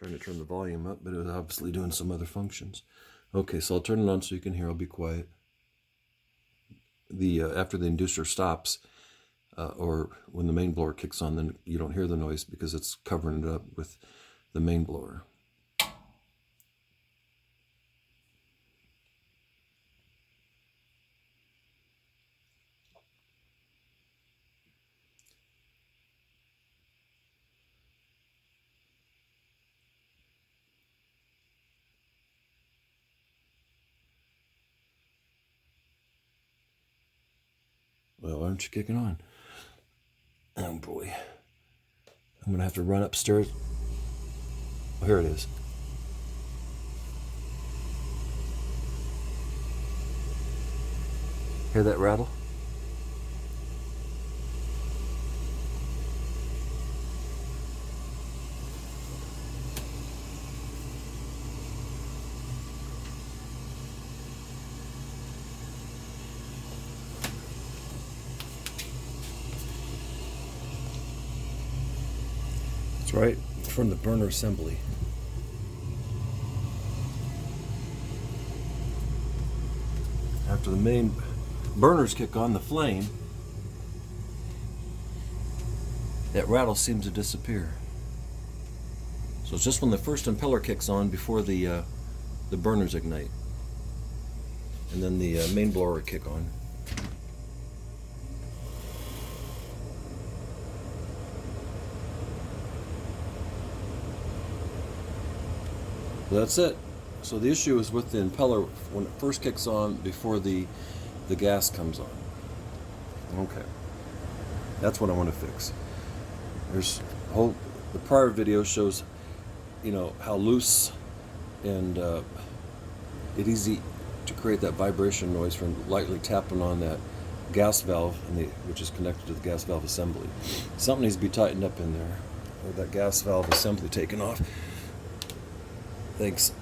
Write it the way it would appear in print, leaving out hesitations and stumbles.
Trying to turn the volume up, but it was obviously doing some other functions. Okay, so I'll turn it on so you can hear. I'll be quiet. After the inducer stops, or when the main blower kicks on, then you don't hear the noise because it's covering it up with the main blower. Well, why aren't you kicking on? Oh boy. I'm gonna have to run upstairs. Oh, here it is. Hear that rattle? That's right, from the burner assembly. After the main burners kick on, the flame, that rattle seems to disappear. So it's just when the first impeller kicks on before the burners ignite, and then the main blower will kick on. So that's it. So the issue is with the impeller when it first kicks on before the gas comes on. Okay, that's what I want to fix. The prior video shows, how loose and it's easy to create that vibration noise from lightly tapping on that gas valve, which is connected to the gas valve assembly. Something needs to be tightened up in there, or that gas valve assembly taken off. Thanks.